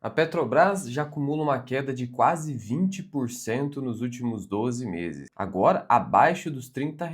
A Petrobras já acumula uma queda de quase 20% nos últimos 12 meses, agora abaixo dos R$ 30.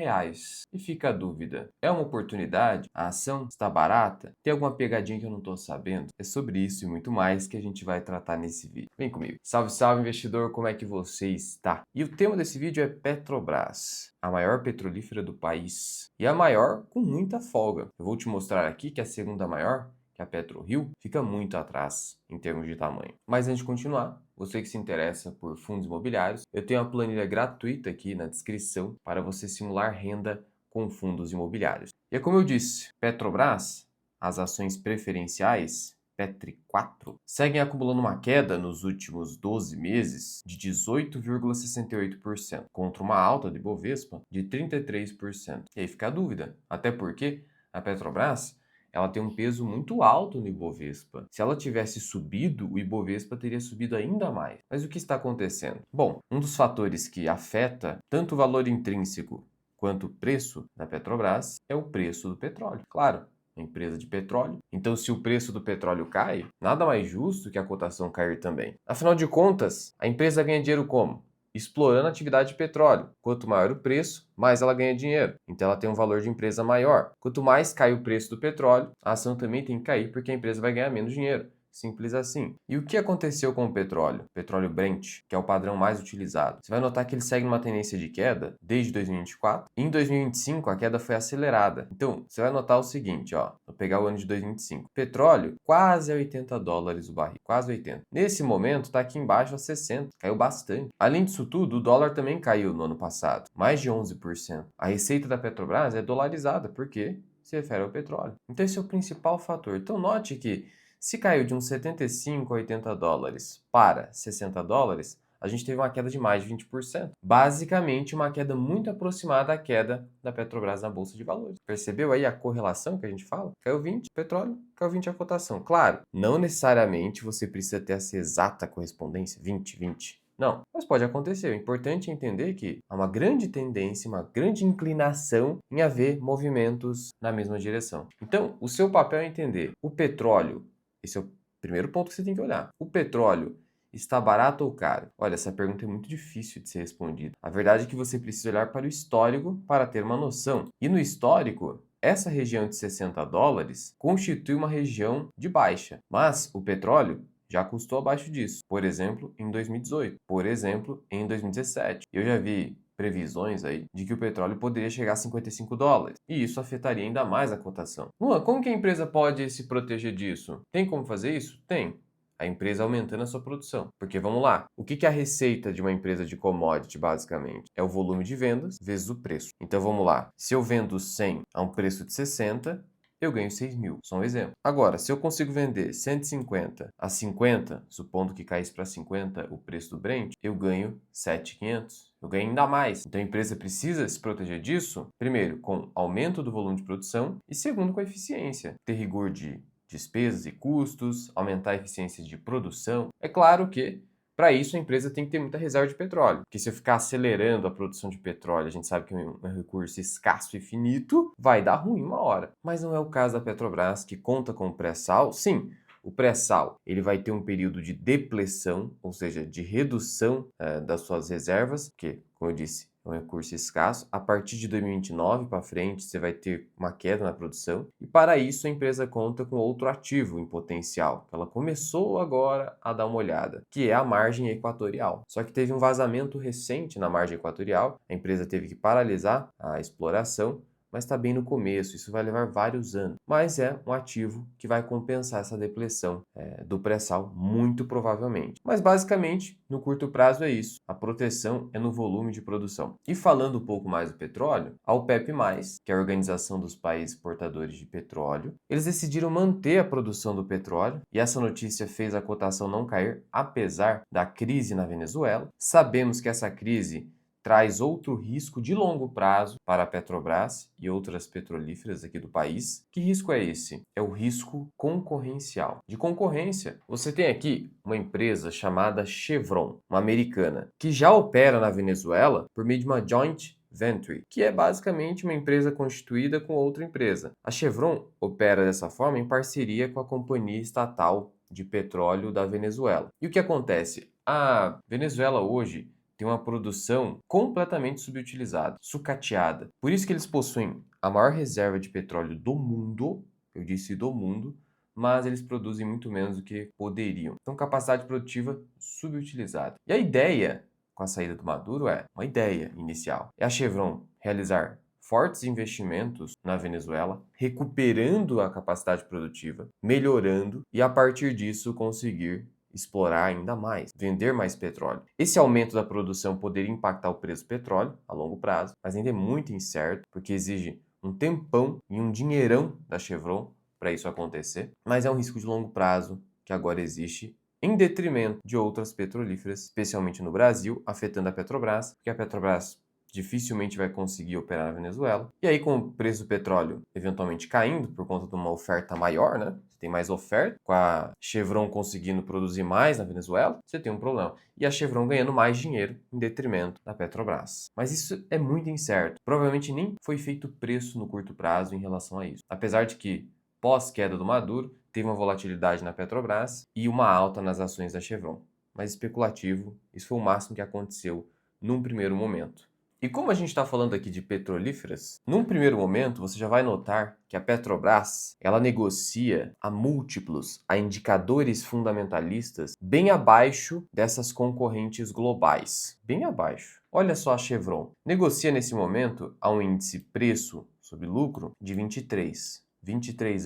E fica a dúvida, é uma oportunidade? A ação está barata? Tem alguma pegadinha que eu não estou sabendo? É sobre isso e muito mais que a gente vai tratar nesse vídeo. Vem comigo. Salve, salve, investidor, como é que você está? E o tema desse vídeo é Petrobras, a maior petrolífera do país. E a maior com muita folga. Eu vou te mostrar aqui que a segunda maior, que a PetroRio, fica muito atrás em termos de tamanho. Mas antes de continuar, você que se interessa por fundos imobiliários, eu tenho uma planilha gratuita aqui na descrição para você simular renda com fundos imobiliários. E é como eu disse, Petrobras, as ações preferenciais, Petri 4, seguem acumulando uma queda nos últimos 12 meses de 18,68%, contra uma alta do Ibovespa de 33%. E aí fica a dúvida, até porque a Petrobras ela tem um peso muito alto no Ibovespa. Se ela tivesse subido, o Ibovespa teria subido ainda mais. Mas o que está acontecendo? Bom, um dos fatores que afeta tanto o valor intrínseco quanto o preço da Petrobras é o preço do petróleo. Claro, uma empresa de petróleo. Então, se o preço do petróleo cai, nada mais justo que a cotação cair também. Afinal de contas, a empresa ganha dinheiro como? Explorando a atividade de petróleo. Quanto maior o preço, mais ela ganha dinheiro. Então ela tem um valor de empresa maior. Quanto mais cai o preço do petróleo, a ação também tem que cair porque a empresa vai ganhar menos dinheiro. Simples assim. E o que aconteceu com o petróleo? Petróleo Brent, que é o padrão mais utilizado. Você vai notar que ele segue numa tendência de queda desde 2024. Em 2025, a queda foi acelerada. Então, você vai notar o seguinte, ó. Vou pegar o ano de 2025. Petróleo, quase a $80 o barril. Quase 80. Nesse momento, está aqui embaixo a 60. Caiu bastante. Além disso tudo, o dólar também caiu no ano passado. Mais de 11%. A receita da Petrobras é dolarizada, porque se refere ao petróleo. Então, esse é o principal fator. Então, note que se caiu de uns 75 a $80 para $60, a gente teve uma queda de mais de 20%. Basicamente, uma queda muito aproximada à queda da Petrobras na Bolsa de Valores. Percebeu aí a correlação que a gente fala? Caiu 20, petróleo, caiu 20 a cotação. Claro, não necessariamente você precisa ter essa exata correspondência, 20, 20. Não, mas pode acontecer. O importante é entender que há uma grande tendência, uma grande inclinação em haver movimentos na mesma direção. Então, o seu papel é entender o petróleo. Esse é o primeiro ponto que você tem que olhar. O petróleo está barato ou caro? Olha, essa pergunta é muito difícil de ser respondida. A verdade é que você precisa olhar para o histórico para ter uma noção. E no histórico, essa região de $60 constitui uma região de baixa. Mas o petróleo já custou abaixo disso. Por exemplo, em 2018. Por exemplo, em 2017. Eu já vi previsões aí de que o petróleo poderia chegar a $55. E isso afetaria ainda mais a cotação. Luan, como que a empresa pode se proteger disso? Tem como fazer isso? Tem. A empresa aumentando a sua produção. Porque vamos lá, o que é a receita de uma empresa de commodity, basicamente? É o volume de vendas vezes o preço. Então vamos lá, se eu vendo 100 a um preço de 60, eu ganho 6 mil. Só um exemplo. Agora, se eu consigo vender 150 a 50, supondo que caísse para 50 o preço do Brent, eu ganho 7.500. Eu ganho ainda mais. Então a empresa precisa se proteger disso, primeiro, com aumento do volume de produção e segundo, com a eficiência. Ter rigor de despesas e custos, aumentar a eficiência de produção. É claro que para isso, a empresa tem que ter muita reserva de petróleo, porque se eu ficar acelerando a produção de petróleo, a gente sabe que é um recurso escasso e finito, vai dar ruim uma hora. Mas não é o caso da Petrobras, que conta com o pré-sal. Sim, o pré-sal ele vai ter um período de depleção, ou seja, de redução das suas reservas, que, como eu disse, é um recurso escasso. A partir de 2029 para frente, você vai ter uma queda na produção. E para isso, a empresa conta com outro ativo em potencial. Ela começou agora a dar uma olhada, que é a margem equatorial. Só que teve um vazamento recente na margem equatorial. A empresa teve que paralisar a exploração, mas está bem no começo, isso vai levar vários anos. Mas é um ativo que vai compensar essa depleção do pré-sal, muito provavelmente. Mas basicamente, no curto prazo é isso. A proteção é no volume de produção. E falando um pouco mais do petróleo, a OPEP+, que é a Organização dos Países Exportadores de Petróleo, eles decidiram manter a produção do petróleo, e essa notícia fez a cotação não cair, apesar da crise na Venezuela. Sabemos que essa crise traz outro risco de longo prazo para a Petrobras e outras petrolíferas aqui do país. Que risco é esse? É o risco concorrencial. De concorrência, você tem aqui uma empresa chamada Chevron, uma americana, que já opera na Venezuela por meio de uma joint venture, que é basicamente uma empresa constituída com outra empresa. A Chevron opera dessa forma em parceria com a companhia estatal de petróleo da Venezuela. E o que acontece? A Venezuela hoje tem uma produção completamente subutilizada, sucateada. Por isso que eles possuem a maior reserva de petróleo do mundo, eu disse do mundo, mas eles produzem muito menos do que poderiam. Então, capacidade produtiva subutilizada. E a ideia com a saída do Maduro uma ideia inicial. É a Chevron realizar fortes investimentos na Venezuela, recuperando a capacidade produtiva, melhorando e a partir disso conseguir explorar ainda mais, vender mais petróleo. Esse aumento da produção poderia impactar o preço do petróleo a longo prazo, mas ainda é muito incerto, porque exige um tempão e um dinheirão da Chevron para isso acontecer, mas é um risco de longo prazo que agora existe em detrimento de outras petrolíferas, especialmente no Brasil, afetando a Petrobras, porque a Petrobras dificilmente vai conseguir operar na Venezuela. E aí, com o preço do petróleo eventualmente caindo por conta de uma oferta maior, né? Você tem mais oferta, com a Chevron conseguindo produzir mais na Venezuela, você tem um problema. E a Chevron ganhando mais dinheiro em detrimento da Petrobras. Mas isso é muito incerto. Provavelmente nem foi feito preço no curto prazo em relação a isso. Apesar de que, pós-queda do Maduro, teve uma volatilidade na Petrobras e uma alta nas ações da Chevron. Mas especulativo, isso foi o máximo que aconteceu num primeiro momento. E como a gente está falando aqui de petrolíferas, num primeiro momento você já vai notar que a Petrobras ela negocia a múltiplos, a indicadores fundamentalistas bem abaixo dessas concorrentes globais. Bem abaixo. Olha só a Chevron. Negocia nesse momento a um índice preço sobre lucro de 23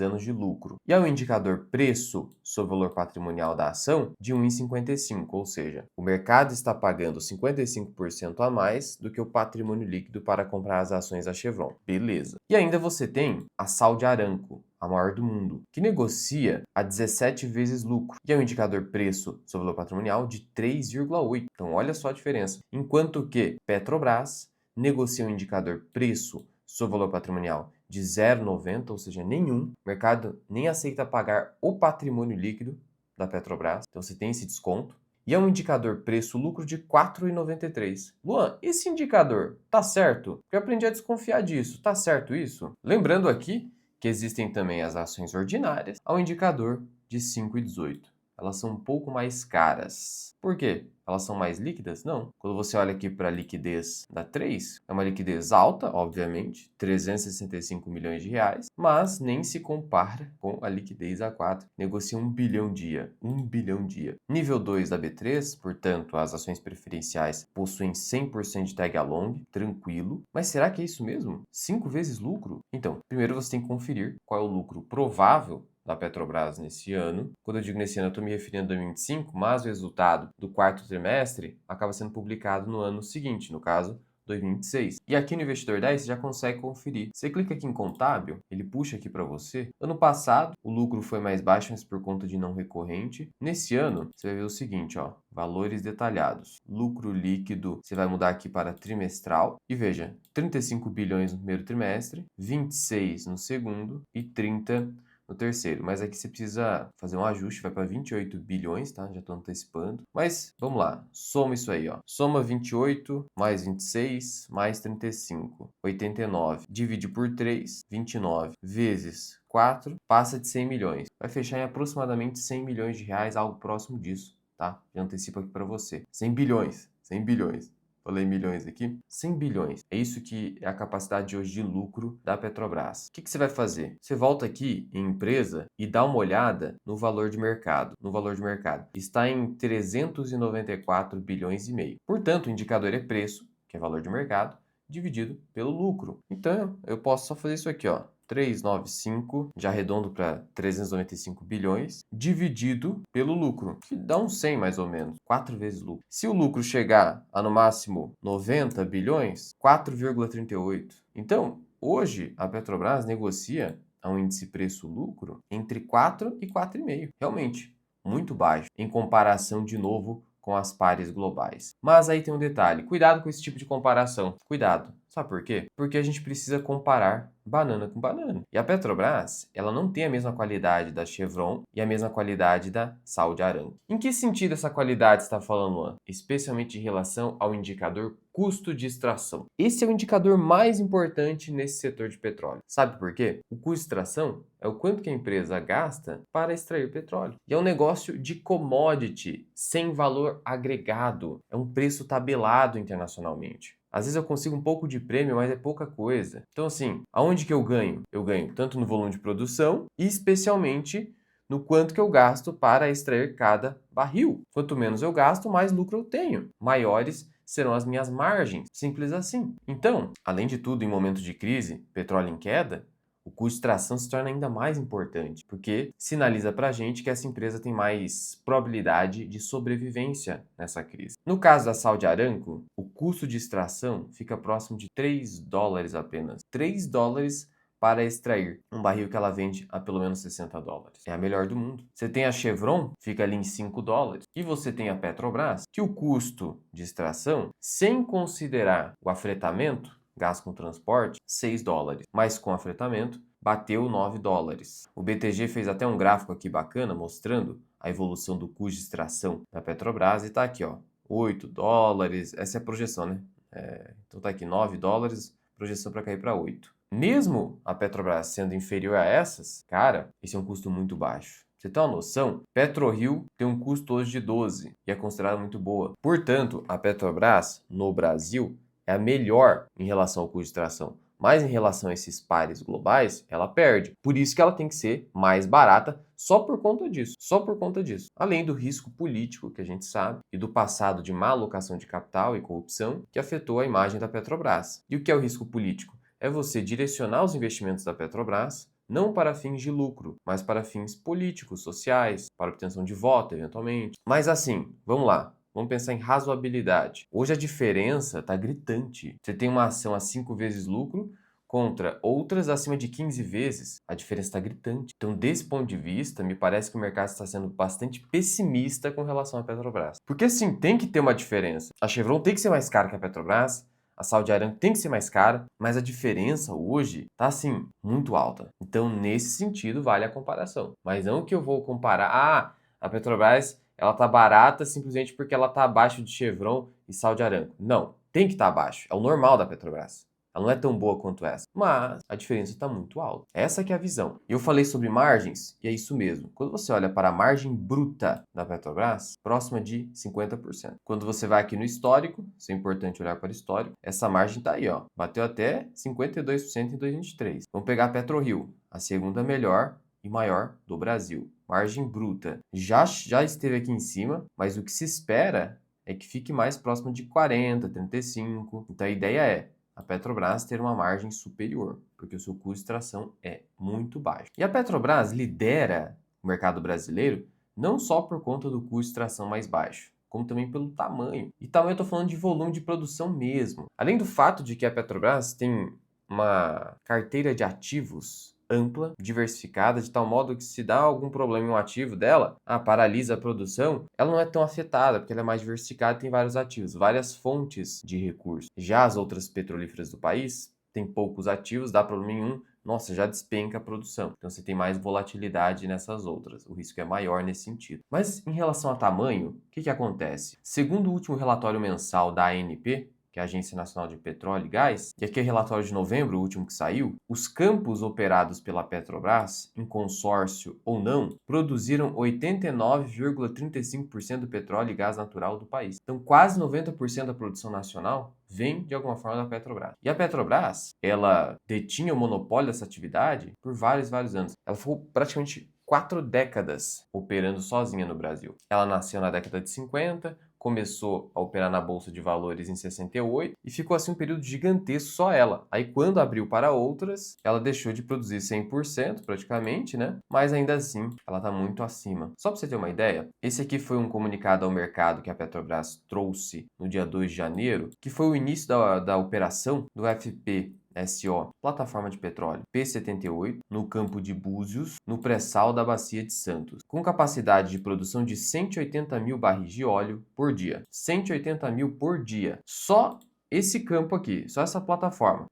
anos de lucro. E ao indicador preço sobre valor patrimonial da ação de 1,55, ou seja, o mercado está pagando 55% a mais do que o patrimônio líquido para comprar as ações da Chevron. Beleza. E ainda você tem a Saudi Aramco, a maior do mundo, que negocia a 17 vezes lucro. E é um indicador preço sobre valor patrimonial de 3,8. Então olha só a diferença. Enquanto que Petrobras negocia um indicador preço sobre valor patrimonial de 0,90, ou seja, nenhum. O mercado nem aceita pagar o patrimônio líquido da Petrobras, então você tem esse desconto. E é um indicador preço-lucro de 4,93. Luan, esse indicador tá certo? Eu aprendi a desconfiar disso. Tá certo isso? Lembrando aqui que existem também as ações ordinárias ao indicador de 5,18. Elas são um pouco mais caras. Por quê? Elas são mais líquidas? Não. Quando você olha aqui para a liquidez da 3, é uma liquidez alta, obviamente, 365 milhões de reais, mas nem se compara com a liquidez da 4. Negocia 1 bilhão dia. 1 bilhão dia. Nível 2 da B3, portanto, as ações preferenciais possuem 100% de tag along, tranquilo. Mas será que é isso mesmo? 5 vezes lucro? Então, primeiro você tem que conferir qual é o lucro provável da Petrobras nesse ano. Quando eu digo nesse ano, eu estou me referindo a 2025, mas o resultado do quarto trimestre acaba sendo publicado no ano seguinte, no caso, 2026. E aqui no Investidor 10 você já consegue conferir. Você clica aqui em contábil, ele puxa aqui para você. Ano passado, o lucro foi mais baixo, mas por conta de não recorrente. Nesse ano, você vai ver o seguinte, ó, valores detalhados. Lucro líquido, você vai mudar aqui para trimestral. E veja, 35 bilhões no primeiro trimestre, 26 no segundo e 30 no terceiro, mas aqui você precisa fazer um ajuste, vai para 28 bilhões, tá? Já estou antecipando. Mas vamos lá, soma isso aí, ó. Soma 28 mais 26 mais 35, 89. Divide por 3, 29 vezes 4, passa de 100 milhões. Vai fechar em aproximadamente 100 milhões de reais, algo próximo disso, tá? Já antecipo aqui para você. 100 bilhões, 100 bilhões. Falei milhões aqui. 100 bilhões. É isso que é a capacidade de hoje de lucro da Petrobras. O que você vai fazer? Você volta aqui em empresa e dá uma olhada no valor de mercado. No valor de mercado. Está em 394 bilhões e meio. Portanto, o indicador é preço, que é valor de mercado, dividido pelo lucro. Então, eu posso só fazer isso aqui, ó. 395, já arredondo para 395 bilhões, dividido pelo lucro, que dá uns 100 mais ou menos, 4 vezes lucro. Se o lucro chegar a no máximo 90 bilhões, 4,38. Então, hoje a Petrobras negocia a um índice preço-lucro entre 4 e 4,5. Realmente, muito baixo, em comparação de novo com as pares globais. Mas aí tem um detalhe, cuidado com esse tipo de comparação, cuidado. Sabe por quê? Porque a gente precisa comparar banana com banana. E a Petrobras, ela não tem a mesma qualidade da Chevron e a mesma qualidade da Saudi Aramco. Em que sentido essa qualidade está falando, Luan? Especialmente em relação ao indicador custo de extração. Esse é o indicador mais importante nesse setor de petróleo. Sabe por quê? O custo de extração é o quanto que a empresa gasta para extrair petróleo. E é um negócio de commodity, sem valor agregado. É um preço tabelado internacionalmente. Às vezes eu consigo um pouco de prêmio, mas é pouca coisa. Então, assim, aonde que eu ganho? Eu ganho tanto no volume de produção e especialmente no quanto que eu gasto para extrair cada barril. Quanto menos eu gasto, mais lucro eu tenho. Maiores serão as minhas margens. Simples assim. Então, além de tudo, em momentos de crise, petróleo em queda, o custo de extração se torna ainda mais importante, porque sinaliza para a gente que essa empresa tem mais probabilidade de sobrevivência nessa crise. No caso da Saudi Aramco, o custo de extração fica próximo de 3 dólares apenas. 3 dólares para extrair um barril que ela vende a pelo menos 60 dólares. É a melhor do mundo. Você tem a Chevron, fica ali em 5 dólares. E você tem a Petrobras, que o custo de extração, sem considerar o afretamento, gasto com transporte, 6 dólares. Mas com afretamento, bateu 9 dólares. O BTG fez até um gráfico aqui bacana mostrando a evolução do custo de extração da Petrobras e tá aqui, ó, 8 dólares, essa é a projeção, né? Então tá aqui 9 dólares, projeção para cair para 8. Mesmo a Petrobras sendo inferior a essas, cara, esse é um custo muito baixo. Você tem uma noção? PetroRio tem um custo hoje de 12 e é considerada muito boa. Portanto, a Petrobras, no Brasil, é a melhor em relação ao custo de extração. Mas em relação a esses pares globais, ela perde. Por isso que ela tem que ser mais barata só por conta disso. Só por conta disso. Além do risco político que a gente sabe e do passado de má alocação de capital e corrupção que afetou a imagem da Petrobras. E o que é o risco político? É você direcionar os investimentos da Petrobras não para fins de lucro, mas para fins políticos, sociais, para obtenção de voto, eventualmente. Mas assim, vamos lá. Vamos pensar em razoabilidade. Hoje a diferença está gritante. Você tem uma ação a 5 vezes lucro contra outras acima de 15 vezes. A diferença está gritante. Então, desse ponto de vista, me parece que o mercado está sendo bastante pessimista com relação à Petrobras. Porque sim, tem que ter uma diferença. A Chevron tem que ser mais cara que a Petrobras. A Saudi Aramco tem que ser mais cara, mas a diferença hoje tá assim, muito alta. Então, nesse sentido, vale a comparação. Mas não que eu vou comparar, a Petrobras, ela tá barata simplesmente porque ela tá abaixo de Chevron e Saudi Aramco. Não, tem que estar abaixo. É o normal da Petrobras. Ela não é tão boa quanto essa, mas a diferença está muito alta. Essa que é a visão. Eu falei sobre margens e é isso mesmo. Quando você olha para a margem bruta da Petrobras, próxima de 50%. Quando você vai aqui no histórico, isso é importante olhar para o histórico, essa margem está aí, ó, bateu até 52% em 2023. Vamos pegar a PetroRio, a segunda melhor e maior do Brasil. Margem bruta já esteve aqui em cima, mas o que se espera é que fique mais próximo de 40, 35. Então a ideia é a Petrobras ter uma margem superior, porque o seu custo de extração é muito baixo. E a Petrobras lidera o mercado brasileiro não só por conta do custo de extração mais baixo, como também pelo tamanho. E tamanho eu estou falando de volume de produção mesmo. Além do fato de que a Petrobras tem uma carteira de ativos ampla, diversificada, de tal modo que se dá algum problema em um ativo dela, paralisa a produção, ela não é tão afetada, porque ela é mais diversificada e tem vários ativos, várias fontes de recursos. Já as outras petrolíferas do país têm poucos ativos, dá problema em um, nossa, já despenca a produção. Então você tem mais volatilidade nessas outras. O risco é maior nesse sentido. Mas em relação a tamanho, o que acontece? Segundo o último relatório mensal da ANP, que é a Agência Nacional de Petróleo e Gás, e aqui é o relatório de novembro, o último que saiu, os campos operados pela Petrobras, em consórcio ou não, produziram 89,35% do petróleo e gás natural do país. Então, quase 90% da produção nacional vem, de alguma forma, da Petrobras. E a Petrobras, ela detinha o monopólio dessa atividade por vários anos. Ela ficou praticamente 4 décadas operando sozinha no Brasil. Ela nasceu na década de 50, começou a operar na Bolsa de Valores em 68 e ficou assim um período gigantesco só ela. Aí quando abriu para outras, ela deixou de produzir 100% praticamente, né? Mas ainda assim, ela está muito acima. Só para você ter uma ideia, esse aqui foi um comunicado ao mercado que a Petrobras trouxe no dia 2 de janeiro, que foi o início da operação do FPSO, plataforma de petróleo P-78, no campo de Búzios, no pré-sal da Bacia de Santos, com capacidade de produção de 180 mil barris de óleo por dia. 180 mil por dia. Só esse campo aqui, só essa plataforma,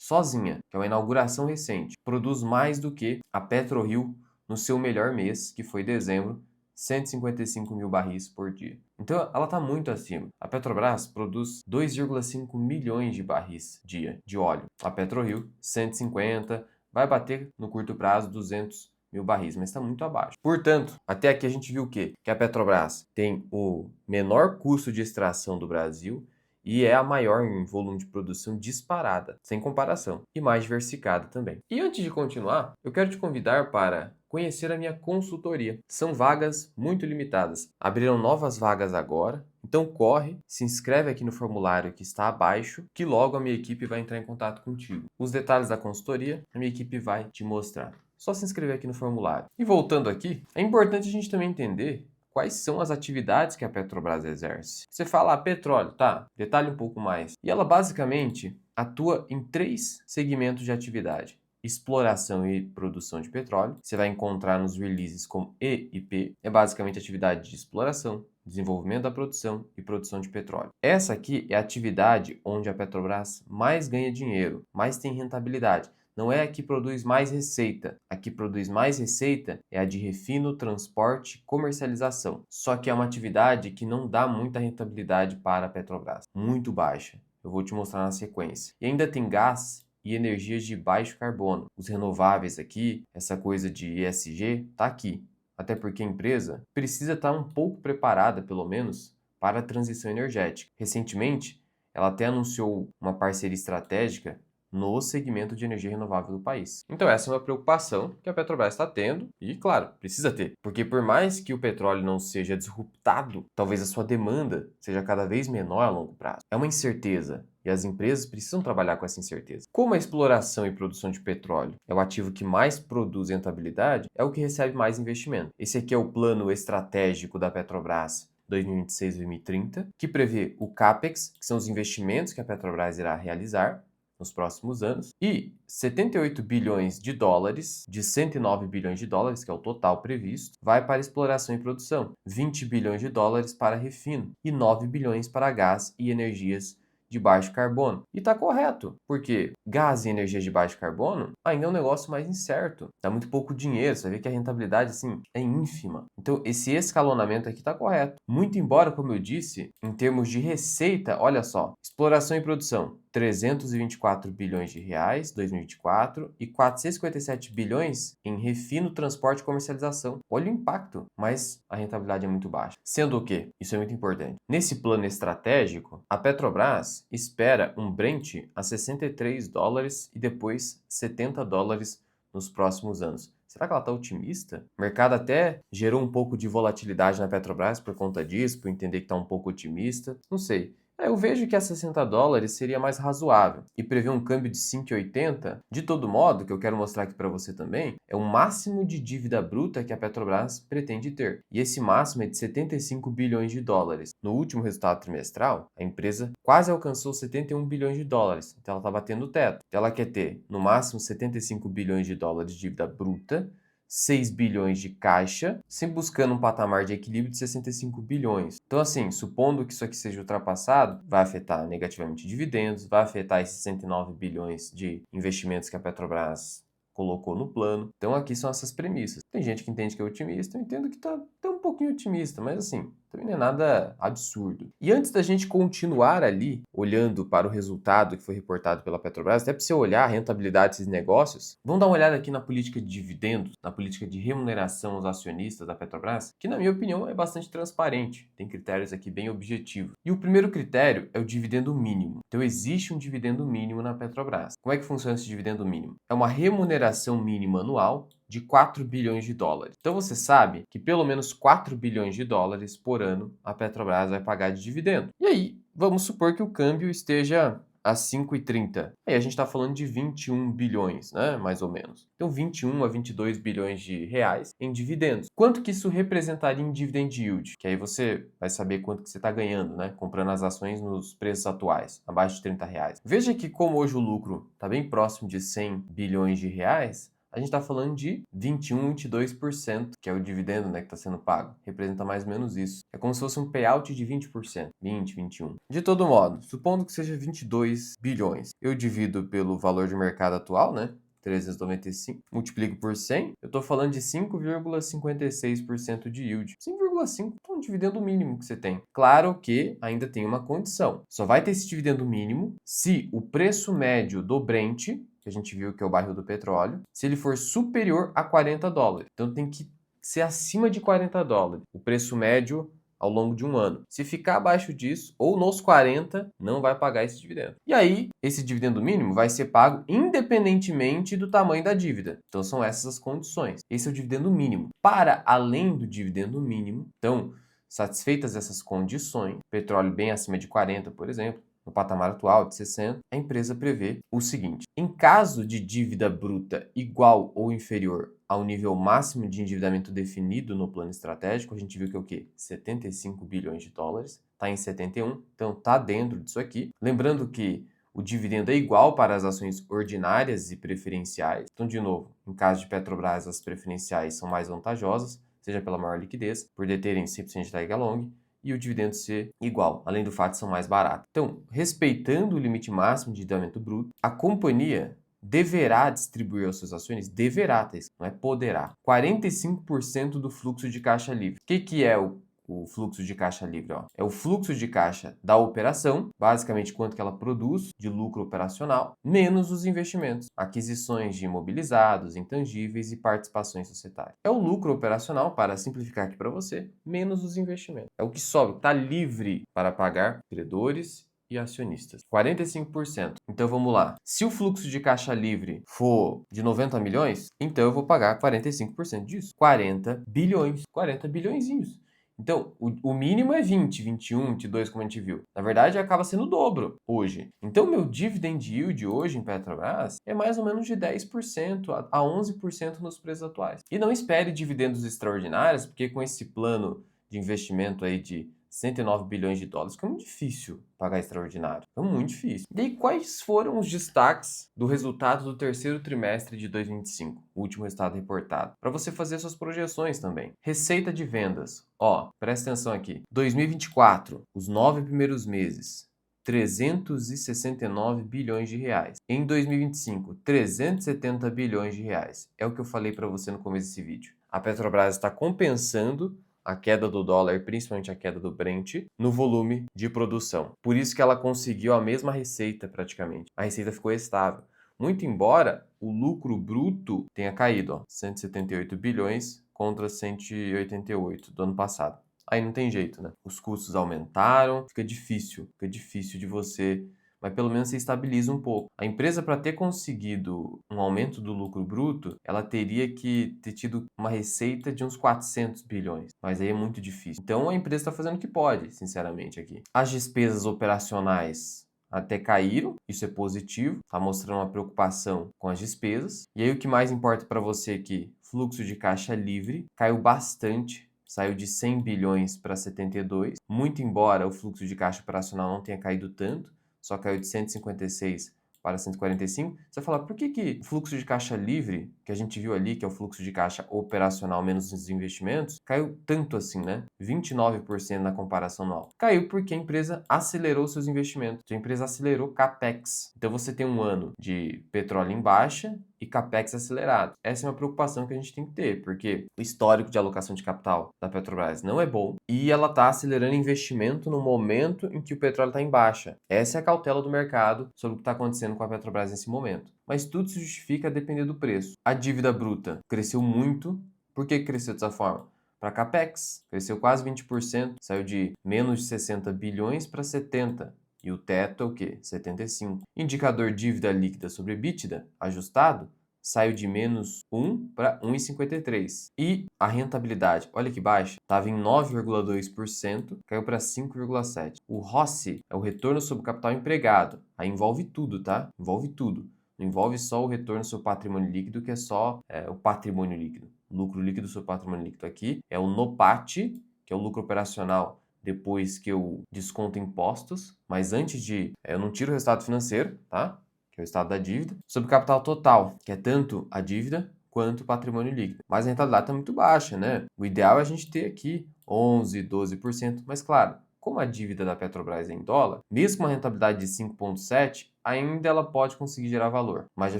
sozinha, que é uma inauguração recente, produz mais do que a PetroRio no seu melhor mês, que foi dezembro, 155 mil barris por dia. Então, ela está muito acima. A Petrobras produz 2,5 milhões de barris dia de óleo. A PetroRio, 150, vai bater no curto prazo 200 mil barris, mas está muito abaixo. Portanto, até aqui a gente viu o quê? Que a Petrobras tem o menor custo de extração do Brasil e é a maior em volume de produção disparada, sem comparação, e mais diversificada também. E antes de continuar, eu quero te convidar para conhecer a minha consultoria. São vagas muito limitadas. Abriram novas vagas agora, então corre, se inscreve aqui no formulário que está abaixo, que logo a minha equipe vai entrar em contato contigo. Os detalhes da consultoria, a minha equipe vai te mostrar. Só se inscrever aqui no formulário. E voltando aqui, é importante a gente também entender quais são as atividades que a Petrobras exerce. Você fala, petróleo, tá? Detalhe um pouco mais. E ela basicamente atua em 3 segmentos de atividade. Exploração e produção de petróleo. Você vai encontrar nos releases como E e P. É basicamente atividade de exploração, desenvolvimento da produção e produção de petróleo. Essa aqui é a atividade onde a Petrobras mais ganha dinheiro, mais tem rentabilidade. Não é a que produz mais receita. A que produz mais receita é a de refino, transporte e comercialização. Só que é uma atividade que não dá muita rentabilidade para a Petrobras. Muito baixa. Eu vou te mostrar na sequência. E ainda tem gás e energias de baixo carbono. Os renováveis aqui, essa coisa de ESG, tá aqui. Até porque a empresa precisa estar um pouco preparada, pelo menos, para a transição energética. Recentemente, ela até anunciou uma parceria estratégica no segmento de energia renovável do país. Então essa é uma preocupação que a Petrobras está tendo e, claro, precisa ter. Porque por mais que o petróleo não seja disruptado, talvez a sua demanda seja cada vez menor a longo prazo. É uma incerteza e as empresas precisam trabalhar com essa incerteza. Como a exploração e produção de petróleo é o ativo que mais produz rentabilidade, é o que recebe mais investimento. Esse aqui é o plano estratégico da Petrobras 2026-2030, que prevê o CAPEX, que são os investimentos que a Petrobras irá realizar nos próximos anos, e 78 bilhões de dólares, de 109 bilhões de dólares, que é o total previsto, vai para exploração e produção, 20 bilhões de dólares para refino e 9 bilhões para gás e energias de baixo carbono. E está correto, porque gás e energias de baixo carbono ainda é um negócio mais incerto. Dá muito pouco dinheiro, você vai ver que a rentabilidade assim é ínfima. Então esse escalonamento aqui está correto. Muito embora, como eu disse, em termos de receita, olha só, exploração e produção, 324 bilhões de reais, 2024, e 457 bilhões em refino, transporte e comercialização. Olha o impacto, mas a rentabilidade é muito baixa. Sendo o quê? Isso é muito importante. Nesse plano estratégico, a Petrobras espera um Brent a 63 dólares e depois 70 dólares nos próximos anos. Será que ela está otimista? O mercado até gerou um pouco de volatilidade na Petrobras por conta disso, por entender que está um pouco otimista. Não sei. Eu vejo que a 60 dólares seria mais razoável e prever um câmbio de 5,80. De todo modo, o que eu quero mostrar aqui para você também é o máximo de dívida bruta que a Petrobras pretende ter. E esse máximo é de 75 bilhões de dólares. No último resultado trimestral, a empresa quase alcançou 71 bilhões de dólares. Então ela está batendo o teto. Ela quer ter no máximo 75 bilhões de dólares de dívida bruta, 6 bilhões de caixa, sempre buscando um patamar de equilíbrio de 65 bilhões. Então, assim, supondo que isso aqui seja ultrapassado, vai afetar negativamente dividendos, vai afetar esses 109 bilhões de investimentos que a Petrobras colocou no plano. Então, aqui são essas premissas. Tem gente que entende que é otimista, eu entendo que está um pouquinho otimista, mas assim, também não é nada absurdo. E antes da gente continuar ali, olhando para o resultado que foi reportado pela Petrobras, até para você olhar a rentabilidade desses negócios, vamos dar uma olhada aqui na política de dividendos, na política de remuneração aos acionistas da Petrobras, que na minha opinião é bastante transparente, tem critérios aqui bem objetivos. E o primeiro critério é o dividendo mínimo. Então existe um dividendo mínimo na Petrobras. Como é que funciona esse dividendo mínimo? É uma remuneração mínima anual de 4 bilhões de dólares. Então você sabe que pelo menos 4 bilhões de dólares por ano a Petrobras vai pagar de dividendo. E aí, vamos supor que o câmbio esteja a 5,30. Aí a gente está falando de 21 bilhões, né? Mais ou menos. Então 21 a 22 bilhões de reais em dividendos. Quanto que isso representaria em dividend yield? Que aí você vai saber quanto que você está ganhando, né? Comprando as ações nos preços atuais, abaixo de 30 reais. Veja que como hoje o lucro está bem próximo de 100 bilhões de reais, a gente está falando de 21, 22%, que é o dividendo, né, que está sendo pago. Representa mais ou menos isso. É como se fosse um payout de 20%, 20, 21. De todo modo, supondo que seja 22 bilhões, eu divido pelo valor de mercado atual, né? 395, multiplico por 100, eu estou falando de 5,56% de yield. 5,5 é um dividendo mínimo que você tem. Claro que ainda tem uma condição. Só vai ter esse dividendo mínimo se o preço médio do Brent, que a gente viu que é o barril do petróleo, se ele for superior a 40 dólares. Então tem que ser acima de 40 dólares. O preço médio ao longo de um ano. Se ficar abaixo disso, ou nos 40, não vai pagar esse dividendo. E aí, esse dividendo mínimo vai ser pago independentemente do tamanho da dívida. Então, são essas as condições. Esse é o dividendo mínimo. Para além do dividendo mínimo, então, satisfeitas essas condições, petróleo bem acima de 40, por exemplo, no patamar atual de 60, a empresa prevê o seguinte: em caso de dívida bruta igual ou inferior ao nível máximo de endividamento definido no plano estratégico, a gente viu que é o quê? 75 bilhões de dólares, está em 71, então está dentro disso aqui. Lembrando que o dividendo é igual para as ações ordinárias e preferenciais. Então, de novo, em caso de Petrobras, as preferenciais são mais vantajosas, seja pela maior liquidez, por deterem 100% de tag along, e o dividendo ser igual, além do fato de são mais baratos. Então, respeitando o limite máximo de endividamento bruto, a companhia deverá distribuir aos seus acionistas, deverá, tá? Não é poderá, 45% do fluxo de caixa livre. O que é o fluxo de caixa livre? Ó? É o fluxo de caixa da operação, basicamente quanto que ela produz de lucro operacional, menos os investimentos, aquisições de imobilizados, intangíveis e participações societárias. É o lucro operacional, para simplificar aqui para você, menos os investimentos. É o que sobra, está livre para pagar credores e acionistas. 45%. Então vamos lá. Se o fluxo de caixa livre for de 90 milhões, então eu vou pagar 45% disso. 40 bilhões. 40 bilhõezinhos. Então, o mínimo é 20, 21, 22, como a gente viu. Na verdade, acaba sendo o dobro hoje. Então, meu dividend yield hoje em Petrobras é mais ou menos de 10% a 11% nos preços atuais. E não espere dividendos extraordinários, porque com esse plano de investimento aí de 109 bilhões de dólares, que é muito difícil pagar extraordinário. É muito difícil. E aí, quais foram os destaques do resultado do terceiro trimestre de 2025? O último resultado reportado. Para você fazer suas projeções também. Receita de vendas. Ó, presta atenção aqui. 2024, os 9 primeiros meses. 369 bilhões de reais. Em 2025, 370 bilhões de reais. É o que eu falei para você no começo desse vídeo. A Petrobras está compensando a queda do dólar, principalmente a queda do Brent, no volume de produção. Por isso que ela conseguiu a mesma receita praticamente. A receita ficou estável. Muito embora o lucro bruto tenha caído, ó, 178 bilhões contra 188 do ano passado. Aí não tem jeito, né? Os custos aumentaram, fica difícil de você, mas pelo menos você estabiliza um pouco. A empresa, para ter conseguido um aumento do lucro bruto, ela teria que ter tido uma receita de uns 400 bilhões, mas aí é muito difícil. Então a empresa está fazendo o que pode, sinceramente, aqui. As despesas operacionais até caíram, isso é positivo, está mostrando uma preocupação com as despesas. E aí o que mais importa para você aqui, fluxo de caixa livre, caiu bastante. Saiu de 100 bilhões para 72, muito embora o fluxo de caixa operacional não tenha caído tanto, só caiu de 156 para 145. Você vai falar, por que o fluxo de caixa livre, que a gente viu ali, que é o fluxo de caixa operacional menos os investimentos, caiu tanto assim, né? 29% na comparação anual. Caiu porque a empresa acelerou seus investimentos. A empresa acelerou CAPEX. Então você tem um ano de petróleo em baixa e CAPEX acelerado. Essa é uma preocupação que a gente tem que ter, porque o histórico de alocação de capital da Petrobras não é bom e ela está acelerando investimento no momento em que o petróleo está em baixa. Essa é a cautela do mercado sobre o que está acontecendo com a Petrobras nesse momento. Mas tudo se justifica a depender do preço. A dívida bruta cresceu muito. Por que cresceu dessa forma? Para CAPEX, cresceu quase 20%, saiu de menos de 60 bilhões para 70. E o teto é o quê? 75. Indicador dívida líquida sobre EBITDA, ajustado, saiu de menos 1 para 1,53. E a rentabilidade, olha que baixa, estava em 9,2%, caiu para 5,7%. O ROCE é o retorno sobre o capital empregado. Aí envolve tudo, tá? Envolve tudo. Não envolve só o retorno sobre o patrimônio líquido, que é só o patrimônio líquido. Lucro líquido sobre patrimônio líquido aqui é o NOPAT, que é o lucro operacional depois que eu desconto impostos, mas antes de... eu não tiro o resultado financeiro, tá? Que é o estado da dívida. Sobre o capital total, que é tanto a dívida quanto patrimônio líquido. Mas a rentabilidade está muito baixa, né? O ideal é a gente ter aqui 11, 12%, mas claro, como a dívida da Petrobras é em dólar, mesmo com uma rentabilidade de 5,7%, ainda ela pode conseguir gerar valor, mas já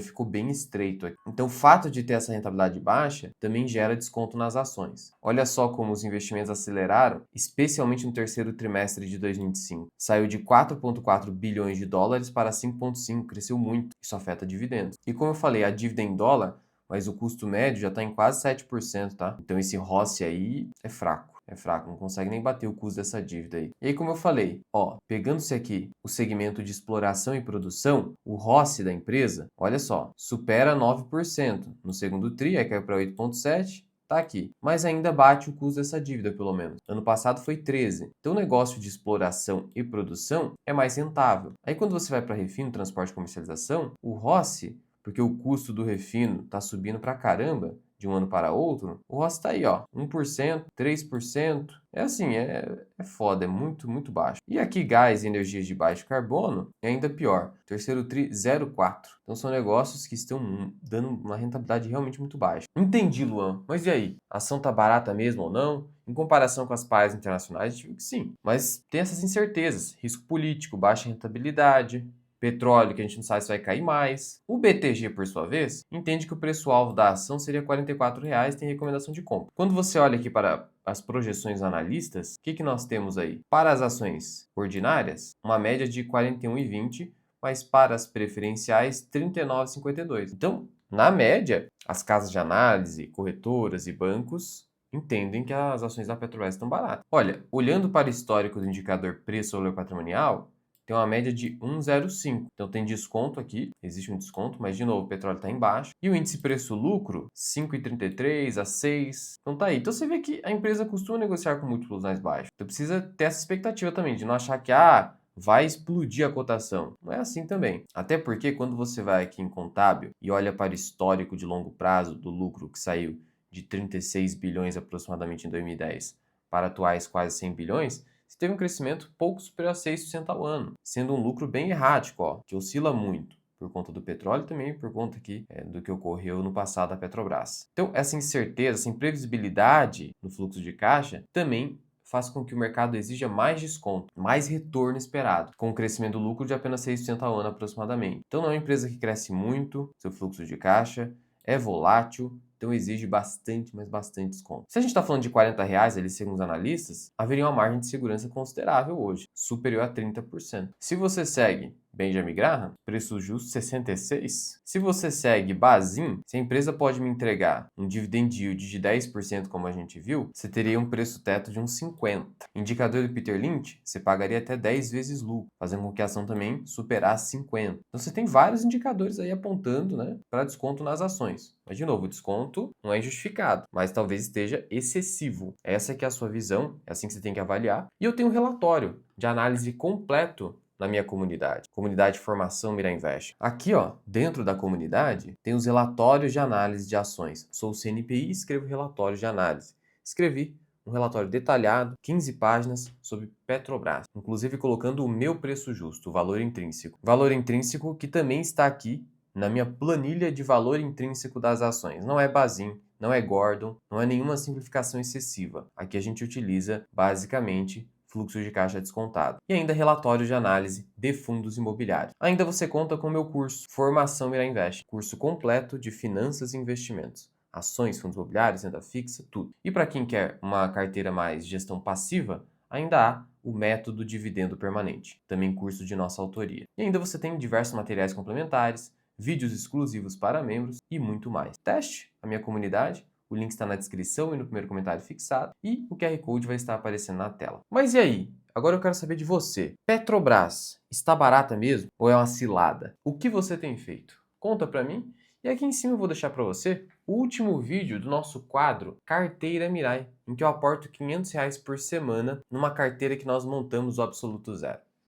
ficou bem estreito aqui. Então, o fato de ter essa rentabilidade baixa também gera desconto nas ações. Olha só como os investimentos aceleraram, especialmente no terceiro trimestre de 2025. Saiu de 4,4 bilhões de dólares para 5,5, cresceu muito. Isso afeta dividendos. E como eu falei, a dívida é em dólar, mas o custo médio já está em quase 7%, tá? Então esse ROCE aí é fraco. É fraco, não consegue nem bater o custo dessa dívida aí. E aí, como eu falei, ó, pegando-se aqui o segmento de exploração e produção, o ROCE da empresa, olha só, supera 9%. No segundo TRI, aí caiu para 8,7%. Tá aqui, mas ainda bate o custo dessa dívida, pelo menos. Ano passado foi 13. Então, o negócio de exploração e produção é mais rentável. Aí, quando você vai para refino, transporte e comercialização, o ROCE, porque o custo do refino está subindo pra caramba de um ano para outro, o ROCE está aí, ó, 1%, 3%. É assim, é foda, é muito, muito baixo. E aqui, gás e energias de baixo carbono é ainda pior. Terceiro TRI, 0,4. Então são negócios que estão dando uma rentabilidade realmente muito baixa. Entendi, Luan. Mas e aí? A ação tá barata mesmo ou não? Em comparação com as paias internacionais, digo que sim. Mas tem essas incertezas. Risco político, baixa rentabilidade, petróleo, que a gente não sabe se vai cair mais. O BTG, por sua vez, entende que o preço-alvo da ação seria R$ 44,00, tem recomendação de compra. Quando você olha aqui para as projeções analistas, o que nós temos aí? Para as ações ordinárias, uma média de 41,20, mas para as preferenciais, 39,52. Então, na média, as casas de análise, corretoras e bancos entendem que as ações da Petrobras estão baratas. Olha, olhando para o histórico do indicador preço valor patrimonial, tem uma média de 1,05. Então tem desconto aqui, existe um desconto, mas de novo o petróleo está embaixo. E o índice preço-lucro, 5,33 a 6. Então tá aí. Então você vê que a empresa costuma negociar com múltiplos mais baixos. Então precisa ter essa expectativa também, de não achar que vai explodir a cotação. Não é assim também. Até porque quando você vai aqui em contábil e olha para o histórico de longo prazo do lucro que saiu de 36 bilhões aproximadamente em 2010 para atuais quase 100 bilhões, você teve um crescimento pouco superior a 6% ao ano, sendo um lucro bem errático, ó, que oscila muito por conta do petróleo e também por conta aqui do que ocorreu no passado da Petrobras. Então, essa incerteza, essa imprevisibilidade no fluxo de caixa também faz com que o mercado exija mais desconto, mais retorno esperado, com um crescimento do lucro de apenas 6% ao ano aproximadamente. Então, não é uma empresa que cresce muito, seu fluxo de caixa é volátil, então exige bastante, mas bastante desconto. Se a gente está falando de R$ 40, ali, segundo os analistas, haveria uma margem de segurança considerável hoje, superior a 30%. Se você segue Benjamin Graham, preço justo 66. Se você segue Bazin, se a empresa pode me entregar um dividend yield de 10%, como a gente viu, você teria um preço teto de uns 50. Indicador do Peter Lynch, você pagaria até 10 vezes lucro, fazendo com que a ação também superasse 50. Então você tem vários indicadores aí apontando, né, para desconto nas ações. Mas, de novo, o desconto não é injustificado, mas talvez esteja excessivo. Essa que é a sua visão, é assim que você tem que avaliar. E eu tenho um relatório de análise completo na minha comunidade, comunidade de formação Mira Invest. Aqui, ó, dentro da comunidade, tem os relatórios de análise de ações. Sou o CNPI e escrevo relatórios de análise. Escrevi um relatório detalhado, 15 páginas, sobre Petrobras, inclusive colocando o meu preço justo, o valor intrínseco. Valor intrínseco que também está aqui na minha planilha de valor intrínseco das ações. Não é Bazin, não é Gordon, não é nenhuma simplificação excessiva. Aqui a gente utiliza, basicamente, fluxo de caixa descontado. E ainda relatório de análise de fundos imobiliários. Ainda você conta com o meu curso Formação Mira Invest, curso completo de finanças e investimentos. Ações, fundos imobiliários, renda fixa, tudo. E para quem quer uma carteira mais gestão passiva, ainda há o método dividendo permanente, também curso de nossa autoria. E ainda você tem diversos materiais complementares, vídeos exclusivos para membros e muito mais. Teste a minha comunidade. O link está na descrição e no primeiro comentário fixado. E o QR Code vai estar aparecendo na tela. Mas e aí? Agora eu quero saber de você. Petrobras está barata mesmo ou é uma cilada? O que você tem feito? Conta para mim. E aqui em cima eu vou deixar para você o último vídeo do nosso quadro Carteira Mirai, em que eu aporto R$ 500 por semana numa carteira que nós montamos o Absoluto Zero.